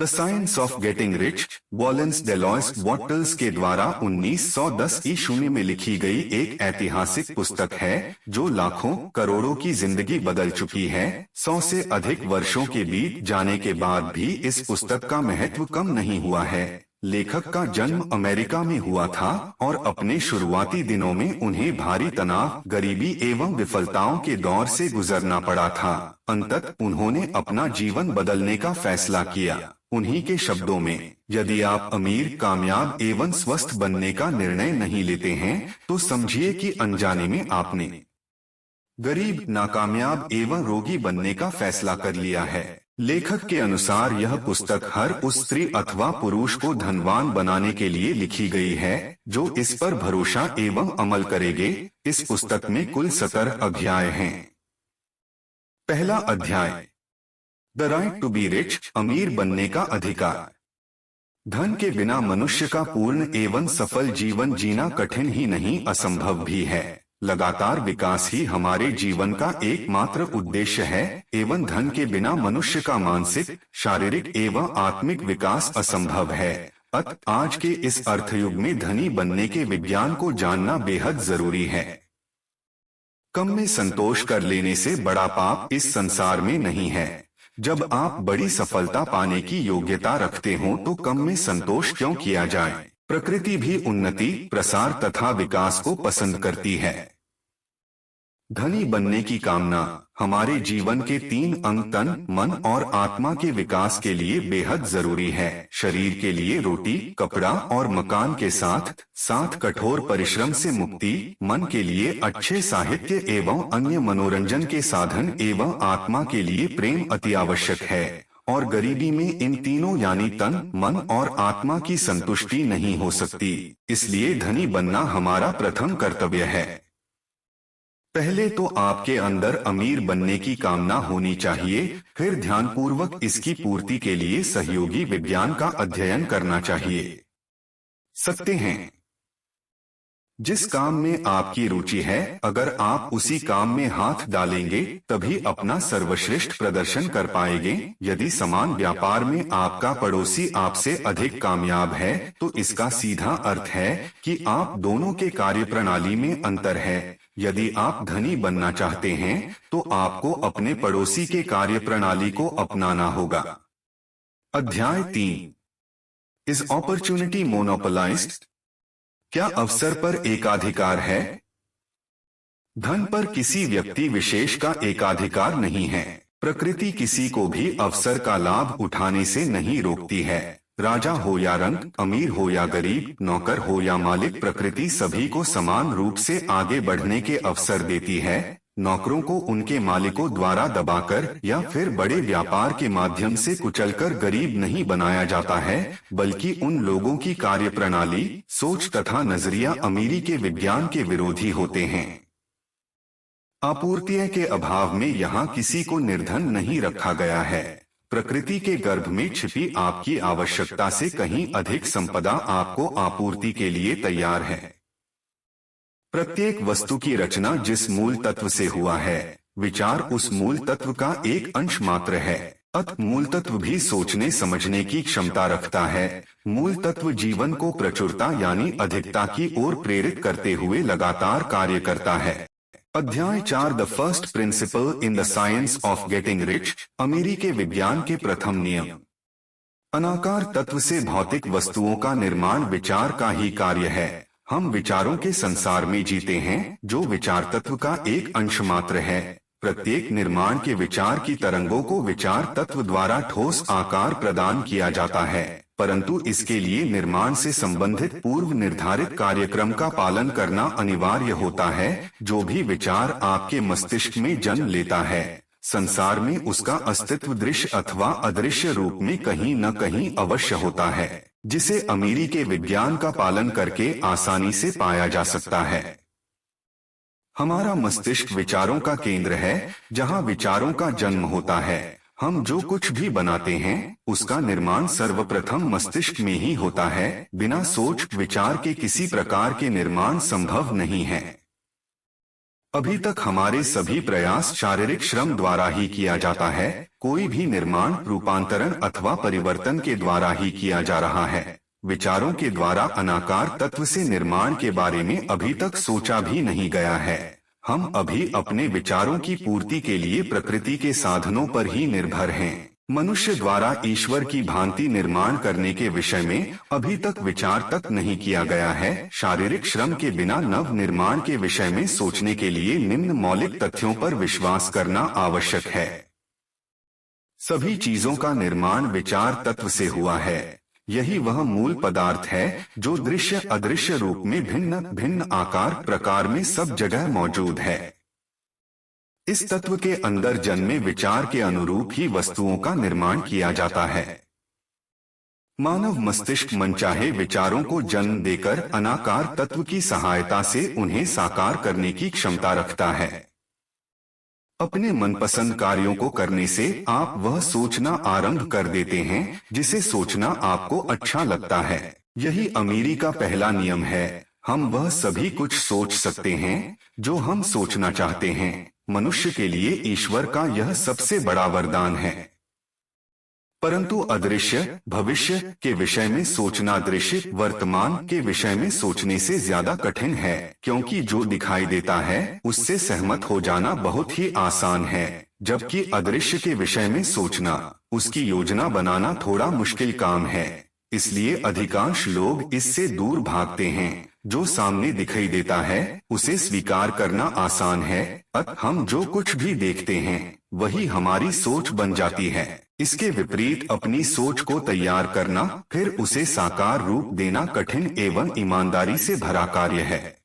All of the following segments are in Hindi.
The science of getting rich, Wallace Delois Wattles के द्वारा 1910 ईस्वी में लिखी गई एक ऐतिहासिक पुस्तक है जो लाखों करोड़ों की जिंदगी बदल चुकी है। 100 से अधिक वर्षों के बीत जाने के बाद भी इस पुस्तक का महत्व कम नहीं हुआ है। लेखक का जन्म अमेरिका में हुआ था और अपने शुरुआती दिनों में उन्हें भारी तनाव, गरीबी एवं विफलताओं के दौर से गुजरना पड़ा था। अंततः उन्होंने अपना जीवन बदलने का फैसला किया। उन्हीं के शब्दों में, यदि आप अमीर, कामयाब एवं स्वस्थ बनने का निर्णय नहीं लेते हैं तो समझिए कि अनजाने में आपने गरीब, नाकामयाब एवं रोगी बनने का फैसला कर लिया है। लेखक के अनुसार यह पुस्तक हर उस स्त्री अथवा पुरुष को धनवान बनाने के लिए लिखी गई है जो इस पर भरोसा एवं अमल करेंगे। इस पुस्तक में कुल 17 अध्याय हैं। पहला अध्याय, the right to be rich, अमीर बनने का अधिकार। धन के बिना मनुष्य का पूर्ण एवं सफल जीवन जीना कठिन ही नहीं, असंभव भी है। लगातार विकास ही हमारे जीवन का एकमात्र उद्देश्य है एवं धन के बिना मनुष्य का मानसिक, शारीरिक एवं आत्मिक विकास असंभव है। अतः आज के इस अर्थयुग में धनी बनने के विज्ञान को जानना बेहद जरूरी है। कम में संतोष कर लेने से बड़ा पाप इस संसार में नहीं है। जब आप बड़ी सफलता पाने की योग्यता रखते हो तो कम में संतोष क्यों किया जाए। प्रकृति भी उन्नति, प्रसार तथा विकास को पसंद करती है। धनी बनने की कामना हमारे जीवन के 3 अंग तन, मन और आत्मा के विकास के लिए बेहद जरूरी है। शरीर के लिए रोटी, कपड़ा और मकान के साथ साथ कठोर परिश्रम से मुक्ति, मन के लिए अच्छे साहित्य एवं अन्य मनोरंजन के साधन एवं आत्मा के लिए प्रेम अति आवश्यक है। और गरीबी में इन तीनों यानी तन, मन और आत्मा की संतुष्टि नहीं हो सकती। इसलिए धनी बनना हमारा प्रथम कर्तव्य है। पहले तो आपके अंदर अमीर बनने की कामना होनी चाहिए, फिर ध्यानपूर्वक इसकी पूर्ति के लिए सहयोगी विज्ञान का अध्ययन करना चाहिए। सकते हैं जिस काम में आपकी रुचि है, अगर आप उसी काम में हाथ डालेंगे तभी अपना सर्वश्रेष्ठ प्रदर्शन कर पाएंगे। यदि समान व्यापार में आपका पड़ोसी आपसे अधिक कामयाब है तो इसका सीधा अर्थ है कि आप दोनों के कार्यप्रणाली में अंतर है। यदि आप धनी बनना चाहते हैं तो आपको अपने पड़ोसी के कार्यप्रणाली को अपनाना होगा। अध्याय 3, इज अपॉर्चुनिटी मोनोपोलाइज्ड, क्या अवसर पर एकाधिकार है? धन पर किसी व्यक्ति विशेष का एकाधिकार नहीं है। प्रकृति किसी को भी अवसर का लाभ उठाने से नहीं रोकती है। राजा हो या रंक, अमीर हो या गरीब, नौकर हो या मालिक, प्रकृति सभी को समान रूप से आगे बढ़ने के अवसर देती है। नौकरों को उनके मालिकों द्वारा दबाकर या फिर बड़े व्यापार के माध्यम से कुचलकर गरीब नहीं बनाया जाता है, बल्कि उन लोगों की कार्यप्रणाली, सोच तथा नजरिया अमीरी के विज्ञान के विरोधी होते हैं। आपूर्ति के अभाव में यहाँ किसी को निर्धन नहीं रखा गया है। प्रकृति के गर्भ में छिपी आपकी आवश्यकता से कहीं अधिक संपदा आपको आपूर्ति के लिए तैयार है। प्रत्येक वस्तु की रचना जिस मूल तत्व से हुआ है, विचार उस मूल तत्व का एक अंश मात्र है। अतः मूल तत्व भी सोचने समझने की क्षमता रखता है। मूल तत्व जीवन को प्रचुरता यानी अधिकता की ओर प्रेरित करते हुए लगातार कार्य करता है। अध्याय 4, the first principle in the science of getting rich, अमीरी के विज्ञान के प्रथम नियम। अनाकार तत्व से भौतिक वस्तुओं का निर्माण विचार का ही कार्य है। हम विचारों के संसार में जीते हैं जो विचार तत्व का एक अंश मात्र है। प्रत्येक निर्माण के विचार की तरंगों को विचार तत्व द्वारा ठोस आकार प्रदान किया जाता है, परंतु इसके लिए निर्माण से संबंधित पूर्व निर्धारित कार्यक्रम का पालन करना अनिवार्य होता है। जो भी विचार आपके मस्तिष्क में जन्म लेता है, संसार में उसका अस्तित्व दृश्य अथवा अदृश्य रूप में कहीं न कहीं अवश्य होता है, जिसे अमीरी के विज्ञान का पालन करके आसानी से पाया जा सकता है। हमारा मस्तिष्क विचारों का केंद्र है, जहां विचारों का जन्म होता है। हम जो कुछ भी बनाते हैं उसका निर्माण सर्वप्रथम मस्तिष्क में ही होता है। बिना सोच विचार के किसी प्रकार के निर्माण संभव नहीं है। अभी तक हमारे सभी प्रयास शारीरिक श्रम द्वारा ही किया जाता है। कोई भी निर्माण, रूपांतरण अथवा परिवर्तन के द्वारा ही किया जा रहा है। विचारों के द्वारा अनाकार तत्व से निर्माण के बारे में अभी तक सोचा भी नहीं गया है। हम अभी अपने विचारों की पूर्ति के लिए प्रकृति के साधनों पर ही निर्भर हैं। मनुष्य द्वारा ईश्वर की भांति निर्माण करने के विषय में अभी तक विचार तक नहीं किया गया है। शारीरिक श्रम के बिना नव निर्माण के विषय में सोचने के लिए निम्न मौलिक तथ्यों पर विश्वास करना आवश्यक है। सभी चीजों का निर्माण विचार तत्व से हुआ है। यही वह मूल पदार्थ है जो दृश्य अदृश्य रूप में भिन्न भिन्न आकार प्रकार में सब जगह मौजूद है। इस तत्व के अंदर जन्मे विचार के अनुरूप ही वस्तुओं का निर्माण किया जाता है। मानव मस्तिष्क मनचाहे विचारों को जन्म देकर अनाकार तत्व की सहायता से उन्हें साकार करने की क्षमता रखता है। अपने मनपसंद कार्यों को करने से आप वह सोचना आरंभ कर देते हैं जिसे सोचना आपको अच्छा लगता है। यही अमीरी का पहला नियम है। हम वह सभी कुछ सोच सकते हैं जो हम सोचना चाहते हैं। मनुष्य के लिए ईश्वर का यह सबसे बड़ा वरदान है। परंतु अदृश्य भविष्य के विषय में सोचना दृश्य वर्तमान के विषय में सोचने से ज्यादा कठिन है, क्योंकि जो दिखाई देता है उससे सहमत हो जाना बहुत ही आसान है, जबकि अदृश्य के विषय में सोचना, उसकी योजना बनाना थोड़ा मुश्किल काम है। इसलिए अधिकांश लोग इससे दूर भागते हैं। जो सामने दिखाई देता है उसे स्वीकार करना आसान है। हम जो कुछ भी देखते हैं वही हमारी सोच बन जाती है। इसके विपरीत अपनी सोच को तैयार करना, फिर उसे साकार रूप देना कठिन एवं ईमानदारी से भरा कार्य है।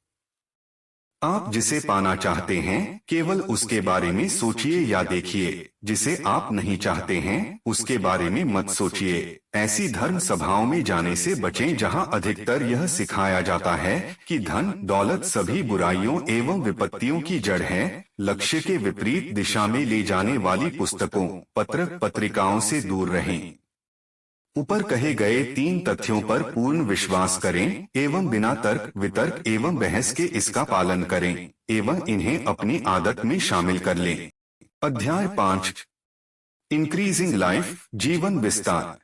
आप जिसे पाना चाहते हैं केवल उसके बारे में सोचिए या देखिए। जिसे आप नहीं चाहते हैं उसके बारे में मत सोचिए। ऐसी धर्म सभाओं में जाने से बचें जहां अधिकतर यह सिखाया जाता है कि धन दौलत सभी बुराइयों एवं विपत्तियों की जड़ है। लक्ष्य के विपरीत दिशा में ले जाने वाली पुस्तकों पत्र पत्रिकाओं से दूर रहें। ऊपर कहे गए 3 तथ्यों पर पूर्ण विश्वास करें एवं बिना तर्क वितर्क एवं बहस के इसका पालन करें एवं इन्हें अपनी आदत में शामिल कर लें। अध्याय 5 इंक्रीजिंग लाइफ जीवन विस्तार।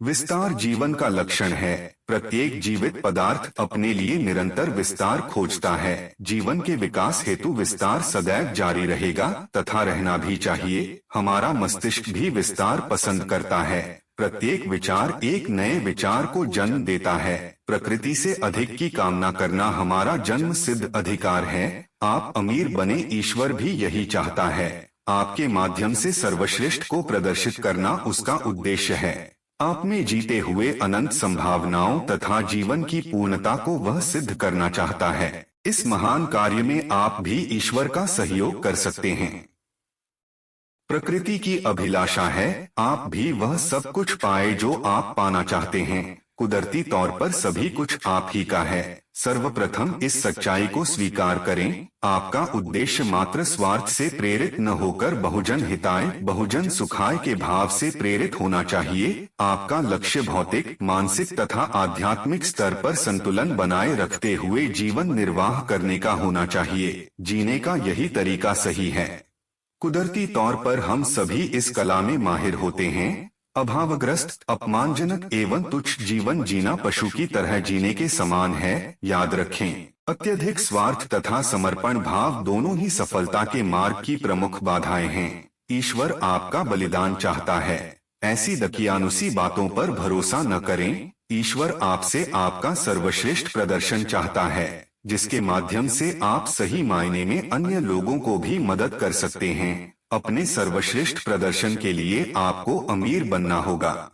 विस्तार जीवन का लक्षण है। प्रत्येक जीवित पदार्थ अपने लिए निरंतर विस्तार खोजता है। जीवन के विकास हेतु विस्तार सदैव जारी रहेगा तथा रहना भी चाहिए। हमारा मस्तिष्क भी विस्तार पसंद करता है। प्रत्येक विचार एक नए विचार को जन्म देता है। प्रकृति से अधिक की कामना करना हमारा जन्म सिद्ध अधिकार है। आप अमीर बने, ईश्वर भी यही चाहता है। आपके माध्यम से सर्वश्रेष्ठ को प्रदर्शित करना उसका उद्देश्य है। आप में जीते हुए अनंत संभावनाओं तथा जीवन की पूर्णता को वह सिद्ध करना चाहता है। इस महान कार्य में आप भी ईश्वर का सहयोग कर सकते हैं। प्रकृति की अभिलाषा है आप भी वह सब कुछ पाए जो आप पाना चाहते हैं। कुदरती तौर पर सभी कुछ आप ही का है। सर्वप्रथम इस सच्चाई को स्वीकार करें। आपका उद्देश्य मात्र स्वार्थ से प्रेरित न होकर बहुजन हिताय बहुजन सुखाय के भाव से प्रेरित होना चाहिए। आपका लक्ष्य भौतिक मानसिक तथा आध्यात्मिक स्तर पर संतुलन बनाए रखते हुए जीवन निर्वाह करने का होना चाहिए। जीने का यही तरीका सही है। कुदरती तौर पर हम सभी इस कला में माहिर होते हैं। अभावग्रस्त अपमानजनक एवं तुच्छ जीवन जीना पशु की तरह जीने के समान है। याद रखें, अत्यधिक स्वार्थ तथा समर्पण भाव दोनों ही सफलता के मार्ग की प्रमुख बाधाएं हैं। ईश्वर आपका बलिदान चाहता है। ऐसी दकियानुसी बातों पर भरोसा न करें। ईश्वर आपसे आपका सर्वश्रेष्ठ प्रदर्शन चाहता है, जिसके माध्यम से आप सही मायने में अन्य लोगों को भी मदद कर सकते हैं। अपने सर्वश्रेष्ठ प्रदर्शन के लिए आपको अमीर बनना होगा।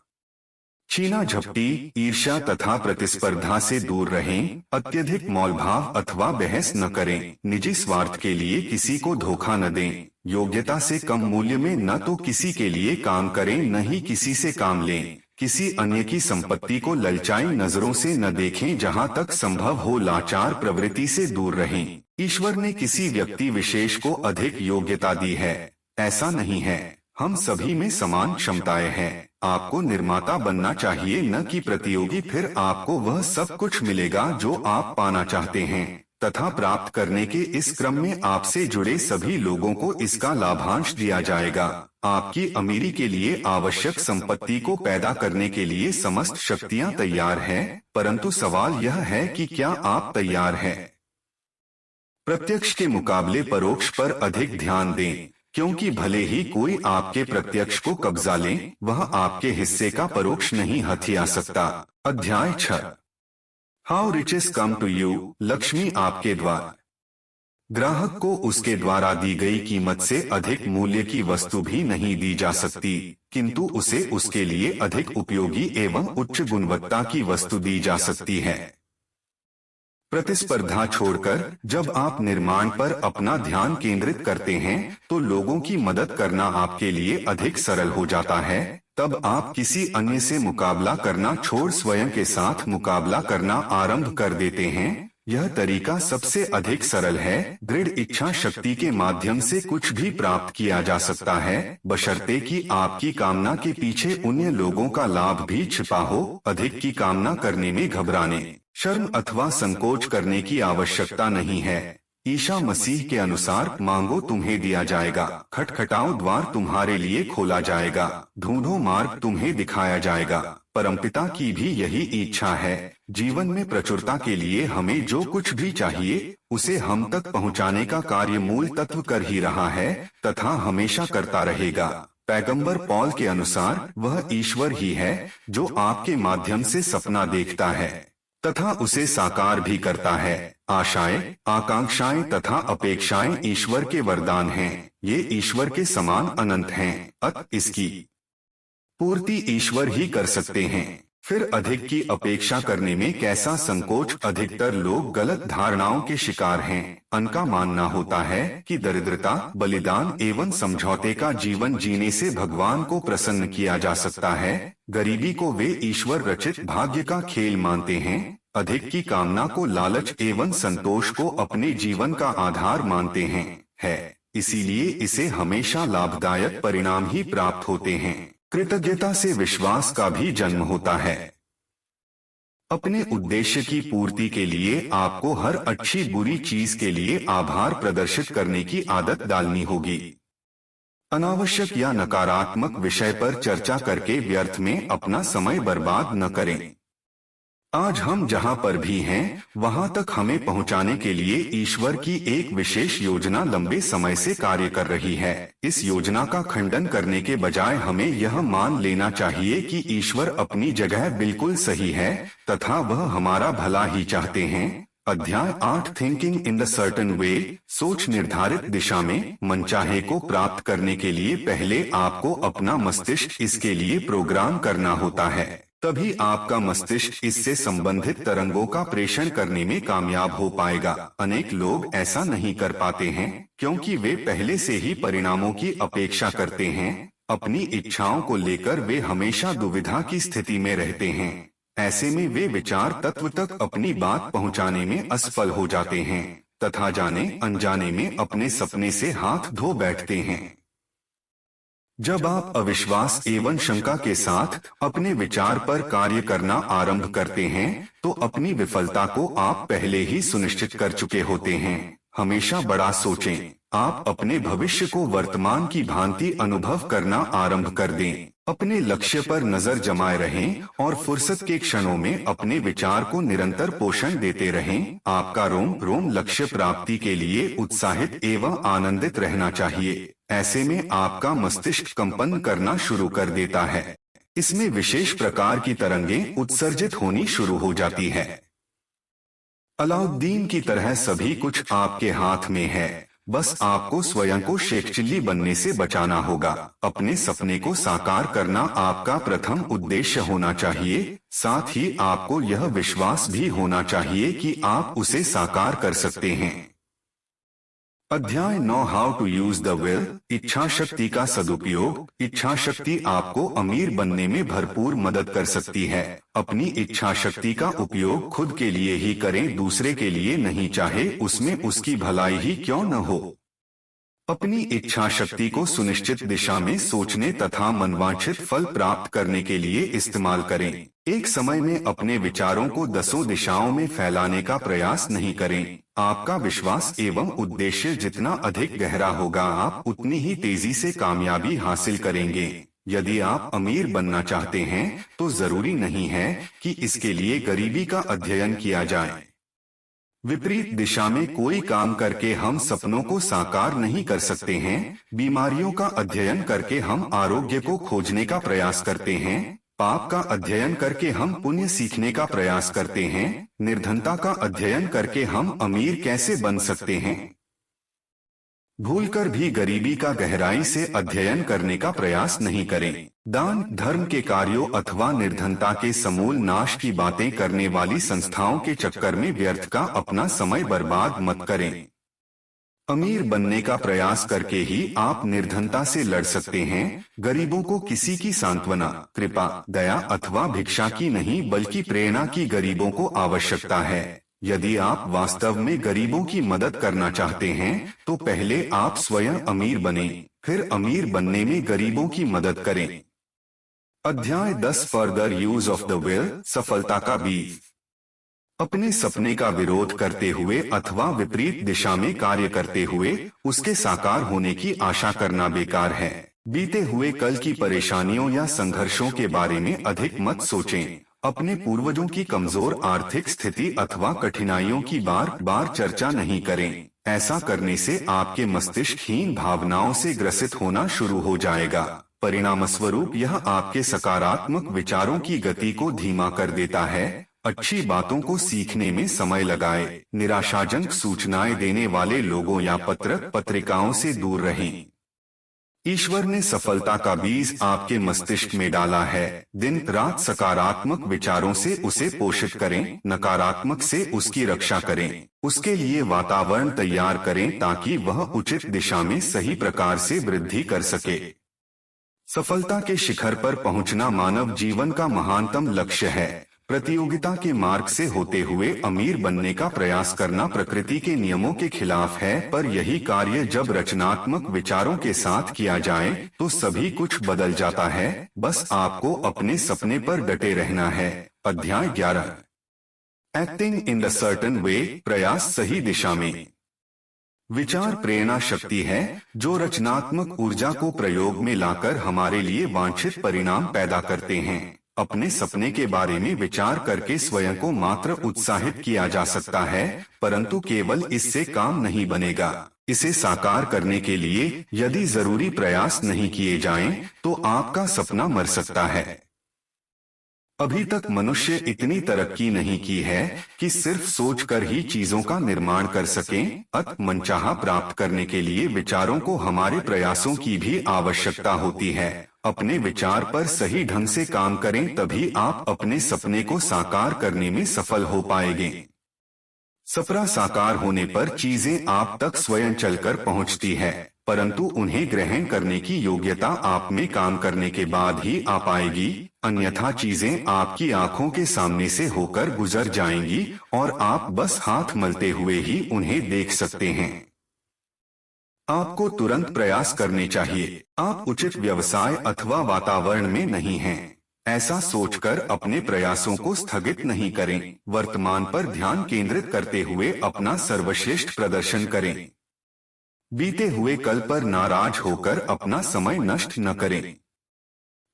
छीना झपटी ईर्ष्या तथा प्रतिस्पर्धा से दूर रहें। अत्यधिक मौलभाव अथवा बहस न करें। निजी स्वार्थ के लिए किसी को धोखा न दें। योग्यता से कम मूल्य में न तो किसी के लिए काम करें न ही किसी से काम लें। किसी अन्य की संपत्ति को ललचाई नजरों से न देखें। जहां तक संभव हो लाचार प्रवृत्ति से दूर रहें। ईश्वर ने किसी व्यक्ति विशेष को अधिक योग्यता दी है, ऐसा नहीं है। हम सभी में समान क्षमताएं हैं। आपको निर्माता बनना चाहिए, न कि प्रतियोगी। फिर आपको वह सब कुछ मिलेगा जो आप पाना चाहते हैं। तथा प्राप्त करने के इस क्रम में आपसे जुड़े सभी लोगों को इसका लाभांश दिया जाएगा। आपकी अमीरी के लिए आवश्यक संपत्ति को पैदा करने के लिए समस्त शक्तियां तैयार हैं, परंतु सवाल यह है कि क्या आप तैयार हैं? प्रत्यक्ष के मुकाबले परोक्ष पर अधिक ध्यान दें, क्योंकि भले ही कोई आपके प्रत्यक्ष को कब्जा ले, वह आपके हिस्से का परोक्ष नहीं हथिया सकता। अध्याय 6। How riches come to you. Lakshmi आपके द्वार। ग्राहक को उसके द्वारा दी गई कीमत से अधिक मूल्य की वस्तु भी नहीं दी जा सकती, किंतु उसे उसके लिए अधिक उपयोगी एवं उच्च गुणवत्ता की वस्तु दी जा सकती है। प्रतिस्पर्धा छोड़कर जब आप निर्माण पर अपना ध्यान केंद्रित करते हैं तो लोगों की मदद करना आपके लिए अधिक सरल हो जाता है। तब आप किसी अन्य से मुकाबला करना छोड़ स्वयं के साथ मुकाबला करना आरंभ कर देते हैं। यह तरीका सबसे अधिक सरल है। दृढ़ इच्छा शक्ति के माध्यम से कुछ भी प्राप्त किया जा सकता है, बशर्ते कि आपकी कामना के पीछे अन्य लोगों का लाभ भी छिपा हो। अधिक की कामना करने में घबराने, शर्म अथवा संकोच करने की आवश्यकता नहीं है। ईसा मसीह के अनुसार मांगो तुम्हें दिया जाएगा, खटखटाओ द्वार तुम्हारे लिए खोला जाएगा, ढूंढो मार्ग तुम्हें दिखाया जाएगा। परमपिता की भी यही इच्छा है। जीवन में प्रचुरता के लिए हमें जो कुछ भी चाहिए उसे हम तक पहुंचाने का कार्य मूल तत्व कर ही रहा है तथा हमेशा करता रहेगा। पैगंबर पौल के अनुसार वह ईश्वर ही है जो आपके माध्यम से सपना देखता है तथा उसे साकार भी करता है। आशाएं, आकांक्षाएं तथा अपेक्षाएं ईश्वर के वरदान हैं। ये ईश्वर के समान अनंत हैं, अतः इसकी पूर्ति ईश्वर ही कर सकते हैं। फिर अधिक की अपेक्षा करने में कैसा संकोच। अधिकतर लोग गलत धारणाओं के शिकार हैं। उनका मानना होता है कि दरिद्रता, बलिदान एवं समझौते का जीवन जीने से भगवान को प्रसन्न किया जा सकता है। गरीबी को वे ईश्वर रचित भाग्य का खेल मानते हैं। अधिक की कामना को लालच एवं संतोष को अपने जीवन का आधार मानते हैं। इसीलिए इसे हमेशा लाभदायक परिणाम ही प्राप्त होते हैं। कृतज्ञता से विश्वास का भी जन्म होता है। अपने उद्देश्य की पूर्ति के लिए आपको हर अच्छी बुरी चीज के लिए आभार प्रदर्शित करने की आदत डालनी होगी। अनावश्यक या नकारात्मक विषय पर चर्चा करके व्यर्थ में अपना समय बर्बाद न करें। आज हम जहां पर भी हैं, वहां तक हमें पहुंचाने के लिए ईश्वर की एक विशेष योजना लंबे समय से कार्य कर रही है। इस योजना का खंडन करने के बजाय हमें यह मान लेना चाहिए कि ईश्वर अपनी जगह बिल्कुल सही है तथा वह हमारा भला ही चाहते हैं। अध्याय 8। Thinking in the certain way. सोच निर्धारित दिशा में। मनचाहे को प्राप्त करने के लिए पहले आपको अपना मस्तिष्क इसके लिए प्रोग्राम करना होता है, तभी आपका मस्तिष्क इससे संबंधित तरंगों का प्रेषण करने में कामयाब हो पाएगा। अनेक लोग ऐसा नहीं कर पाते हैं क्योंकि वे पहले से ही परिणामों की अपेक्षा करते हैं। अपनी इच्छाओं को लेकर वे हमेशा दुविधा की स्थिति में रहते हैं। ऐसे में वे विचार तत्व तक अपनी बात पहुंचाने में असफल हो जाते हैं तथा जाने अनजाने में अपने सपने से हाथ धो बैठते हैं। जब आप अविश्वास एवं शंका के साथ अपने विचार पर कार्य करना आरंभ करते हैं तो अपनी विफलता को आप पहले ही सुनिश्चित कर चुके होते हैं। हमेशा बड़ा सोचें। आप अपने भविष्य को वर्तमान की भांति अनुभव करना आरंभ कर दें। अपने लक्ष्य पर नजर जमाए रहें और फुर्सत के क्षणों में अपने विचार को निरंतर पोषण देते रहें। आपका रोम रोम लक्ष्य प्राप्ति के लिए उत्साहित एवं आनंदित रहना चाहिए। ऐसे में आपका मस्तिष्क कंपन करना शुरू कर देता है। इसमें विशेष प्रकार की तरंगें उत्सर्जित होनी शुरू हो जाती है। अलाउद्दीन की तरह सभी कुछ आपके हाथ में है, बस आपको स्वयं को शेख चिल्ली बनने से बचाना होगा। अपने सपने को साकार करना आपका प्रथम उद्देश्य होना चाहिए। साथ ही आपको यह विश्वास भी होना चाहिए कि आप उसे साकार कर सकते हैं। अध्याय 9। How to use the will. इच्छा शक्ति का सदुपयोग। इच्छा शक्ति आपको अमीर बनने में भरपूर मदद कर सकती है। अपनी इच्छा शक्ति का उपयोग खुद के लिए ही करें, दूसरे के लिए नहीं, चाहे उसमें उसकी भलाई ही क्यों न हो। अपनी इच्छा शक्ति को सुनिश्चित दिशा में सोचने तथा मनवांछित फल प्राप्त करने के लिए इस्तेमाल करें। एक समय में अपने विचारों को दसों दिशाओं में फैलाने का प्रयास नहीं करें। आपका विश्वास एवं उद्देश्य जितना अधिक गहरा होगा, आप उतनी ही तेजी से कामयाबी हासिल करेंगे। यदि आप अमीर बनना चाहते हैं तो जरूरी नहीं है कि इसके लिए गरीबी का अध्ययन किया जाए। विपरीत दिशा में कोई काम करके हम सपनों को साकार नहीं कर सकते हैं। बीमारियों का अध्ययन करके हम आरोग्य को खोजने का प्रयास करते हैं। पाप का अध्ययन करके हम पुण्य सीखने का प्रयास करते हैं। निर्धनता का अध्ययन करके हम अमीर कैसे बन सकते हैं। भूलकर भी गरीबी का गहराई से अध्ययन करने का प्रयास नहीं करें। दान धर्म के कार्यों अथवा निर्धनता के समूल नाश की बातें करने वाली संस्थाओं के चक्कर में व्यर्थ का अपना समय बर्बाद मत करें। अमीर बनने का प्रयास करके ही आप निर्धनता से लड़ सकते हैं। गरीबों को किसी की सांत्वना, कृपा, दया अथवा भिक्षा की नहीं बल्कि प्रेरणा की गरीबों को आवश्यकता है। यदि आप वास्तव में गरीबों की मदद करना चाहते हैं तो पहले आप स्वयं अमीर बने, फिर अमीर बनने में गरीबों की मदद करें। अध्याय 10 further use of the will, सफलता का बीज। अपने सपने का विरोध करते हुए अथवा विपरीत दिशा में कार्य करते हुए उसके साकार होने की आशा करना बेकार है। बीते हुए कल की परेशानियों या संघर्षों के बारे में अधिक मत सोचें। अपने पूर्वजों की कमजोर आर्थिक स्थिति अथवा कठिनाइयों की बार बार चर्चा नहीं करें। ऐसा करने से आपके मस्तिष्कहीन भावनाओं से ग्रसित होना शुरू हो जाएगा। परिणामस्वरूप यह आपके सकारात्मक विचारों की गति को धीमा कर देता है। अच्छी बातों को सीखने में समय लगाए। निराशाजनक सूचनाएं देने वाले लोगों या पत्रिकाओं से दूर रहें। ईश्वर ने सफलता का बीज आपके मस्तिष्क में डाला है। दिन रात सकारात्मक विचारों से उसे पोषित करें, नकारात्मक से उसकी रक्षा करें। उसके लिए वातावरण तैयार करें ताकि वह उचित दिशा में सही प्रकार से वृद्धि कर सके। सफलता के शिखर पर पहुंचना मानव जीवन का महानतम लक्ष्य है। प्रतियोगिता के मार्ग से होते हुए अमीर बनने का प्रयास करना प्रकृति के नियमों के खिलाफ है, पर यही कार्य जब रचनात्मक विचारों के साथ किया जाए तो सभी कुछ बदल जाता है। बस आपको अपने सपने पर डटे रहना है। अध्याय 11 acting in the certain way, प्रयास सही दिशा में। विचार प्रेरणा शक्ति है जो रचनात्मक ऊर्जा को प्रयोग में लाकर हमारे लिए वांछित परिणाम पैदा करते हैं। अपने सपने के बारे में विचार करके स्वयं को मात्र उत्साहित किया जा सकता है, परंतु केवल इससे काम नहीं बनेगा। इसे साकार करने के लिए यदि जरूरी प्रयास नहीं किए जाएं, तो आपका सपना मर सकता है। अभी तक मनुष्य इतनी तरक्की नहीं की है कि सिर्फ सोचकर ही चीजों का निर्माण कर सकें। अतः मनचाहा प्राप्त करने के लिए विचारों को हमारे प्रयासों की भी आवश्यकता होती है। अपने विचार पर सही ढंग से काम करें, तभी आप अपने सपने को साकार करने में सफल हो पाएंगे। सपना साकार होने पर चीजें आप तक स्वयं चलकर पहुंचती है, परंतु उन्हें ग्रहण करने की योग्यता आप में काम करने के बाद ही आ पाएगी। अन्यथा चीजें आपकी आंखों के सामने से होकर गुजर जाएंगी और आप बस हाथ मलते हुए ही उन्हें देख सकते हैं। आपको तुरंत प्रयास करने चाहिए। आप उचित व्यवसाय अथवा वातावरण में नहीं हैं। ऐसा सोचकर अपने प्रयासों को स्थगित नहीं करें। वर्तमान पर ध्यान केंद्रित करते हुए अपना सर्वश्रेष्ठ प्रदर्शन करें। बीते हुए कल पर नाराज होकर अपना समय नष्ट न करें।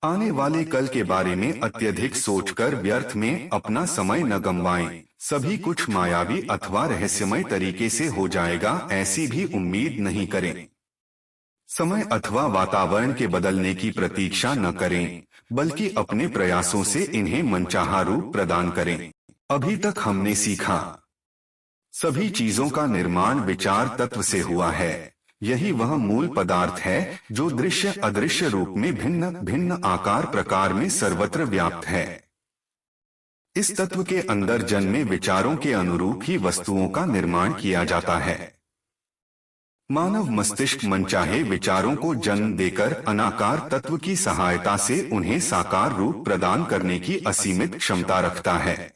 आने वाले कल के बारे में अत्यधिक सोचकर व्यर्थ में अपना समय न गंवाएं। सभी कुछ मायावी अथवा रहस्यमय तरीके से हो जाएगा, ऐसी भी उम्मीद नहीं करें। समय अथवा वातावरण के बदलने की प्रतीक्षा न करें, बल्कि अपने प्रयासों से इन्हें मनचाहा रूप प्रदान करें। अभी तक हमने सीखा, सभी चीजों का निर्माण विचार तत्व से हुआ है। यही वह मूल पदार्थ है जो दृश्य अदृश्य रूप में भिन्न भिन्न आकार प्रकार में सर्वत्र व्याप्त है। इस तत्व के अंदर जन्मे विचारों के अनुरूप ही वस्तुओं का निर्माण किया जाता है। मानव मस्तिष्क मनचाहे विचारों को जन्म देकर अनाकार तत्व की सहायता से उन्हें साकार रूप प्रदान करने की असीमित क्षमता रखता है।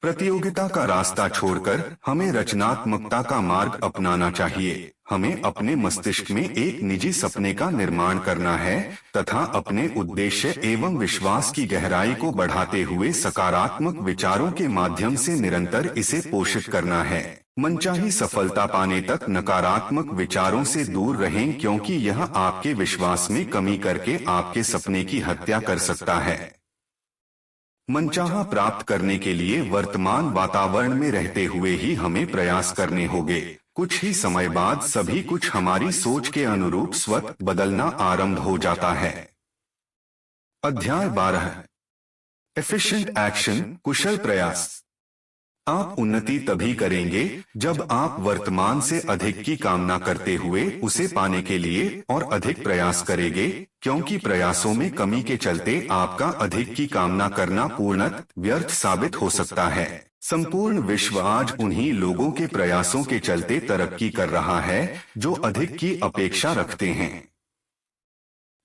प्रतियोगिता का रास्ता छोड़कर हमें रचनात्मकता का मार्ग अपनाना चाहिए। हमें अपने मस्तिष्क में एक निजी सपने का निर्माण करना है तथा अपने उद्देश्य एवं विश्वास की गहराई को बढ़ाते हुए सकारात्मक विचारों के माध्यम से निरंतर इसे पोषित करना है। मनचाही सफलता पाने तक नकारात्मक विचारों से दूर रहें, क्योंकि यह आपके विश्वास में कमी करके आपके सपने की हत्या कर सकता है। मनचाहा प्राप्त करने के लिए वर्तमान वातावरण में रहते हुए ही हमें प्रयास करने होंगे। कुछ ही समय बाद सभी कुछ हमारी सोच के अनुरूप स्वतः बदलना आरंभ हो जाता है। अध्याय 12 एफिशिएंट एक्शन, कुशल प्रयास। आप उन्नति तभी करेंगे जब आप वर्तमान से अधिक की कामना करते हुए उसे पाने के लिए और अधिक प्रयास करेंगे, क्योंकि प्रयासों में कमी के चलते आपका अधिक की कामना करना पूर्णतः व्यर्थ साबित हो सकता है। संपूर्ण विश्व आज उन्हीं लोगों के प्रयासों के चलते तरक्की कर रहा है जो अधिक की अपेक्षा रखते हैं।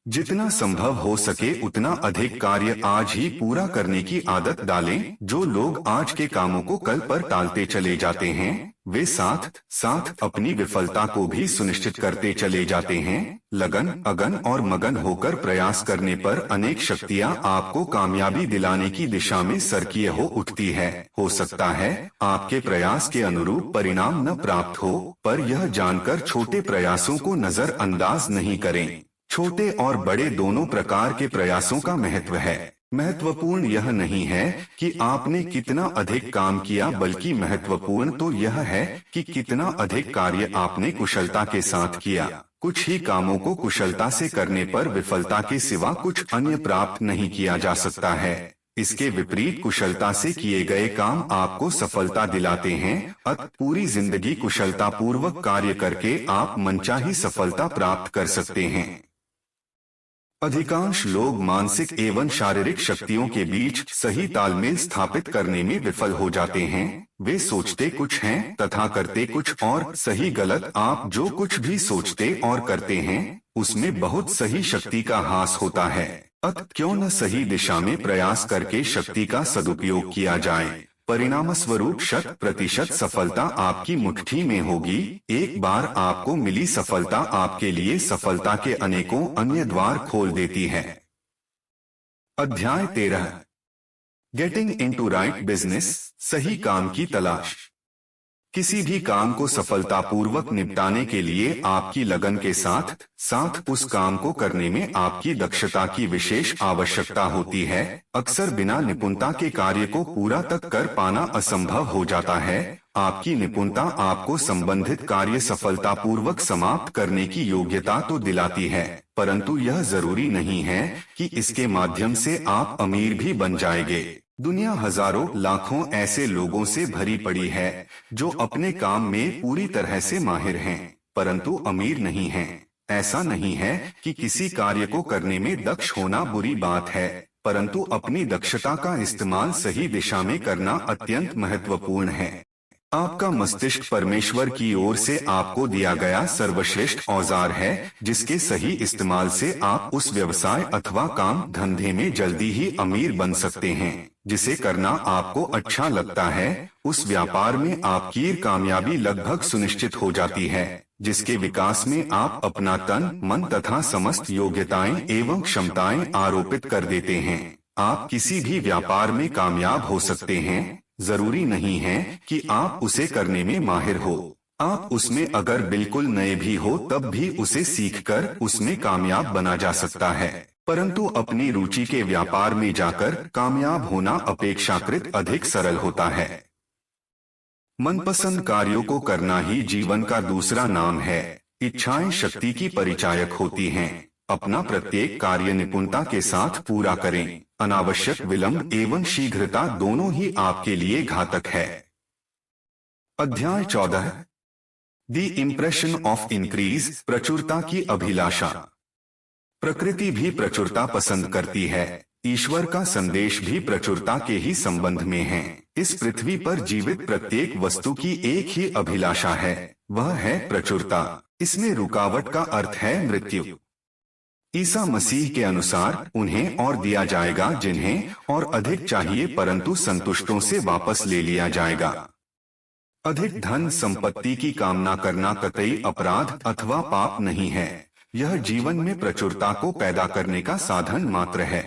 जितना संभव हो सके उतना अधिक कार्य आज ही पूरा करने की आदत डालें। जो लोग आज के कामों को कल पर टालते चले जाते हैं, वे साथ साथ अपनी विफलता को भी सुनिश्चित करते चले जाते हैं। लगन, अगन और मगन होकर प्रयास करने पर अनेक शक्तियां आपको कामयाबी दिलाने की दिशा में सरकीय हो उठती है। हो सकता है आपके प्रयास के अनुरूप परिणाम न प्राप्त हो, पर यह जानकर छोटे प्रयासों को नजरअंदाज नहीं करें। छोटे और बड़े दोनों प्रकार के प्रयासों का महत्व है। महत्वपूर्ण यह नहीं है कि आपने कितना अधिक काम किया, बल्कि महत्वपूर्ण तो यह है कि कितना अधिक कार्य आपने कुशलता के साथ किया। कुछ ही कामों को कुशलता से करने पर विफलता के सिवा कुछ अन्य प्राप्त नहीं किया जा सकता है। इसके विपरीत कुशलता से किए गए काम आपको सफलता दिलाते हैं। अतः पूरी जिंदगी कुशलता पूर्वक कार्य करके आप मनचाही सफलता प्राप्त कर सकते हैं। अधिकांश लोग मानसिक एवं शारीरिक शक्तियों के बीच सही तालमेल स्थापित करने में विफल हो जाते हैं। वे सोचते कुछ हैं तथा करते कुछ और। सही गलत, आप जो कुछ भी सोचते और करते हैं उसमें बहुत सही शक्ति का हास होता है। अतः क्यों न सही दिशा में प्रयास करके शक्ति का सदुपयोग किया जाए। परिणाम स्वरूप 100% सफलता आपकी मुट्ठी में होगी। एक बार आपको मिली सफलता आपके लिए सफलता के अनेकों अन्य द्वार खोल देती है। अध्याय 13 गेटिंग इनटू राइट बिजनेस, सही काम की तलाश। किसी भी काम को सफलतापूर्वक निपटाने के लिए आपकी लगन के साथ साथ उस काम को करने में आपकी दक्षता की विशेष आवश्यकता होती है। अक्सर बिना निपुणता के कार्य को पूरा तक कर पाना असंभव हो जाता है। आपकी निपुणता आपको संबंधित कार्य सफलतापूर्वक समाप्त करने की योग्यता तो दिलाती है, परंतु यह जरूरी नहीं है कि इसके माध्यम से आप अमीर भी बन जाएंगे। दुनिया हजारों लाखों ऐसे लोगों से भरी पड़ी है जो अपने काम में पूरी तरह से माहिर हैं, परंतु अमीर नहीं हैं। ऐसा नहीं है कि किसी कार्य को करने में दक्ष होना बुरी बात है, परंतु अपनी दक्षता का इस्तेमाल सही दिशा में करना अत्यंत महत्वपूर्ण है। आपका मस्तिष्क परमेश्वर की ओर से आपको दिया गया सर्वश्रेष्ठ औजार है, जिसके सही इस्तेमाल से आप उस व्यवसाय अथवा काम धंधे में जल्दी ही अमीर बन सकते हैं जिसे करना आपको अच्छा लगता है। उस व्यापार में आपकी कामयाबी लगभग सुनिश्चित हो जाती है, जिसके विकास में आप अपना तन मन तथा समस्त योग्यताएं एवं क्षमताएं आरोपित कर देते हैं। आप किसी भी व्यापार में कामयाब हो सकते हैं। जरूरी नहीं है कि आप उसे करने में माहिर हो। आप उसमें अगर बिल्कुल नए भी हो तब भी उसे सीखकर उसमें कामयाब बना जा सकता है, परंतु अपनी रुचि के व्यापार में जाकर कामयाब होना अपेक्षाकृत अधिक सरल होता है। मनपसंद कार्यों को करना ही जीवन का दूसरा नाम है। इच्छाएं शक्ति की परिचायक होती हैं। अपना प्रत्येक कार्य निपुणता के साथ पूरा करें। अनावश्यक विलंब एवं शीघ्रता दोनों ही आपके लिए घातक है। अध्याय 14 द इम्प्रेशन ऑफ इंक्रीज, प्रचुरता की अभिलाषा। प्रकृति भी प्रचुरता पसंद करती है। ईश्वर का संदेश भी प्रचुरता के ही संबंध में है। इस पृथ्वी पर जीवित प्रत्येक वस्तु की एक ही अभिलाषा है, वह है प्रचुरता। इसमें रुकावट का अर्थ है मृत्यु। ईसा मसीह के अनुसार उन्हें और दिया जाएगा जिन्हें और अधिक चाहिए, परंतु संतुष्टों से वापस ले लिया जाएगा। अधिक धन संपत्ति की कामना करना कतई अपराध अथवा पाप नहीं है। यह जीवन में प्रचुरता को पैदा करने का साधन मात्र है।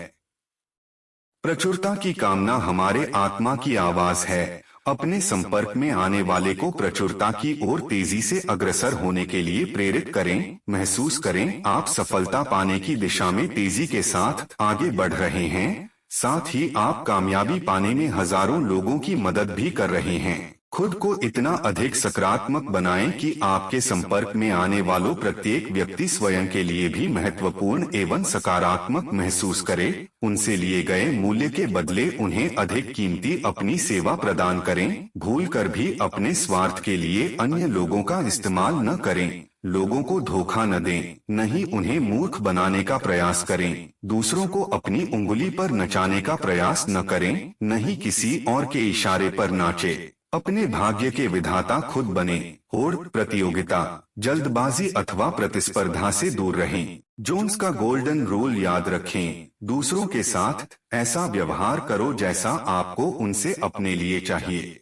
प्रचुरता की कामना हमारे आत्मा की आवाज है। अपने संपर्क में आने वाले को प्रचुरता की ओर तेजी से अग्रसर होने के लिए प्रेरित करें। महसूस करें आप सफलता पाने की दिशा में तेजी के साथ आगे बढ़ रहे हैं, साथ ही आप कामयाबी पाने में हजारों लोगों की मदद भी कर रहे हैं। खुद को इतना अधिक सकारात्मक बनाएं कि आपके संपर्क में आने वालों प्रत्येक व्यक्ति स्वयं के लिए भी महत्वपूर्ण एवं सकारात्मक महसूस करे। उनसे लिए गए मूल्य के बदले उन्हें अधिक कीमती अपनी सेवा प्रदान करें। भूलकर भी अपने स्वार्थ के लिए अन्य लोगों का इस्तेमाल न करें। लोगों को धोखा न दें, नहीं उन्हें मूर्ख बनाने का प्रयास करें। दूसरों को अपनी उंगली पर नचाने का प्रयास न करें, नहीं किसी और के इशारे पर नाचे। अपने भाग्य के विधाता खुद बने और प्रतियोगिता, जल्दबाजी अथवा प्रतिस्पर्धा से दूर रहें। जोन्स का गोल्डन रूल याद रखें। दूसरों के साथ ऐसा व्यवहार करो जैसा आपको उनसे अपने लिए चाहिए।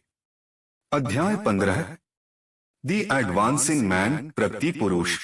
अध्याय 15 दी एडवांसिंग मैन, प्रगति पुरुष।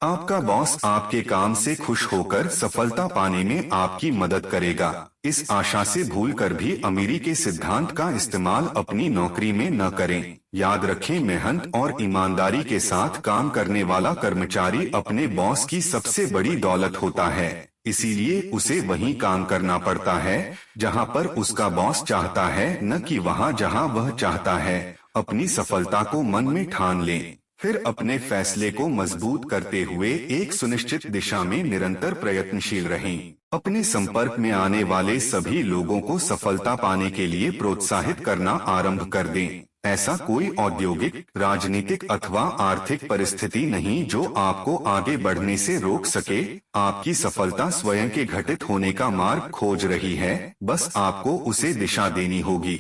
आपका बॉस आपके काम से खुश होकर सफलता पाने में आपकी मदद करेगा। इस आशा से भूलकर भी अमीरी के सिद्धांत का इस्तेमाल अपनी नौकरी में न करें। याद रखें मेहनत और ईमानदारी के साथ काम करने वाला कर्मचारी अपने बॉस की सबसे बड़ी दौलत होता है। इसीलिए उसे वहीं काम करना पड़ता है जहां पर उसका बॉस चाहता है, न कि वहां जहां वह चाहता है। अपनी सफलता को मन में ठान लें, फिर अपने फैसले को मजबूत करते हुए एक सुनिश्चित दिशा में निरंतर प्रयत्नशील रहें। अपने संपर्क में आने वाले सभी लोगों को सफलता पाने के लिए प्रोत्साहित करना आरंभ कर दें। ऐसा कोई औद्योगिक, राजनीतिक अथवा आर्थिक परिस्थिति नहीं जो आपको आगे बढ़ने से रोक सके। आपकी सफलता स्वयं के घटित होने का मार्ग खोज रही है, बस आपको उसे दिशा देनी होगी।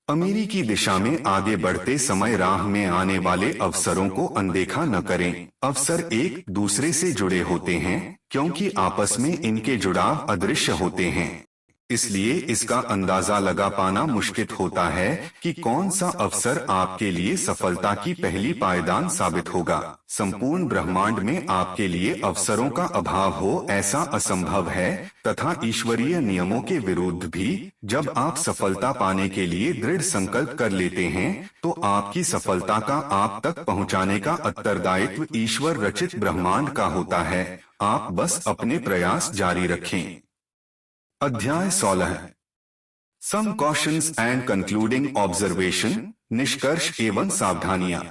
अमीरी की दिशा में आगे बढ़ते समय राह में आने वाले अवसरों को अनदेखा न करें। अवसर एक दूसरे से जुड़े होते हैं क्योंकि आपस में इनके जुड़ाव अदृश्य होते हैं। इसलिए इसका अंदाजा लगा पाना मुश्किल होता है कि कौन सा अवसर आपके लिए सफलता की पहली पायदान साबित होगा। संपूर्ण ब्रह्मांड में आपके लिए अवसरों का अभाव हो ऐसा असंभव है, तथा ईश्वरीय नियमों के विरुद्ध भी। जब आप सफलता पाने के लिए दृढ़ संकल्प कर लेते हैं तो आपकी सफलता का आप तक पहुंचाने का उत्तरदायित्व ईश्वर रचित ब्रह्मांड का होता है। आप बस अपने प्रयास जारी रखें। अध्याय 16 सम कॉशंस एंड कंक्लूडिंग ऑब्जर्वेशन, निष्कर्ष एवं सावधानियां।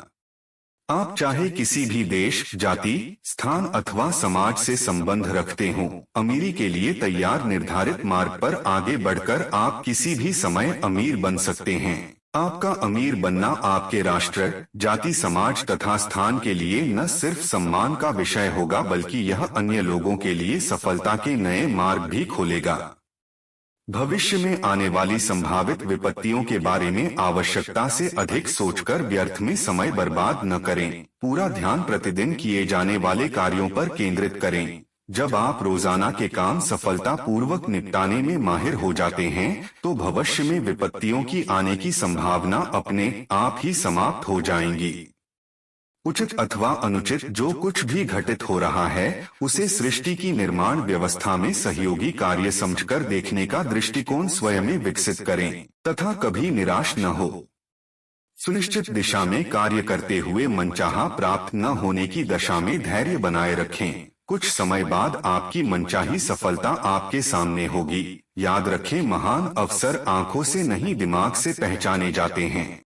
आप चाहे किसी भी देश, जाति, स्थान अथवा समाज से संबंध रखते हों, अमीरी के लिए तैयार निर्धारित मार्ग पर आगे बढ़कर आप किसी भी समय अमीर बन सकते हैं। आपका अमीर बनना आपके राष्ट्र, जाति, समाज तथा स्थान के लिए न सिर्फ सम्मान का विषय होगा बल्कि यह अन्य लोगों के लिए सफलता के नए मार्ग भी खोलेगा। भविष्य में आने वाली संभावित विपत्तियों के बारे में आवश्यकता से अधिक सोचकर व्यर्थ में समय बर्बाद न करें। पूरा ध्यान प्रतिदिन किए जाने वाले कार्यों पर केंद्रित करें। जब आप रोजाना के काम सफलता पूर्वक निपटाने में माहिर हो जाते हैं तो भविष्य में विपत्तियों की आने की संभावना अपने आप ही समाप्त हो जाएंगी। उचित अथवा अनुचित जो कुछ भी घटित हो रहा है उसे सृष्टि की निर्माण व्यवस्था में सहयोगी कार्य समझकर देखने का दृष्टिकोण स्वयं में विकसित करें तथा कभी निराश न हो। सुनिश्चित दिशा में कार्य करते हुए मनचाहा प्राप्त न होने की दशा में धैर्य बनाए रखें। कुछ समय बाद आपकी मनचाही सफलता आपके सामने होगी। याद रखें महान अवसर आंखों से नहीं दिमाग से पहचाने जाते हैं।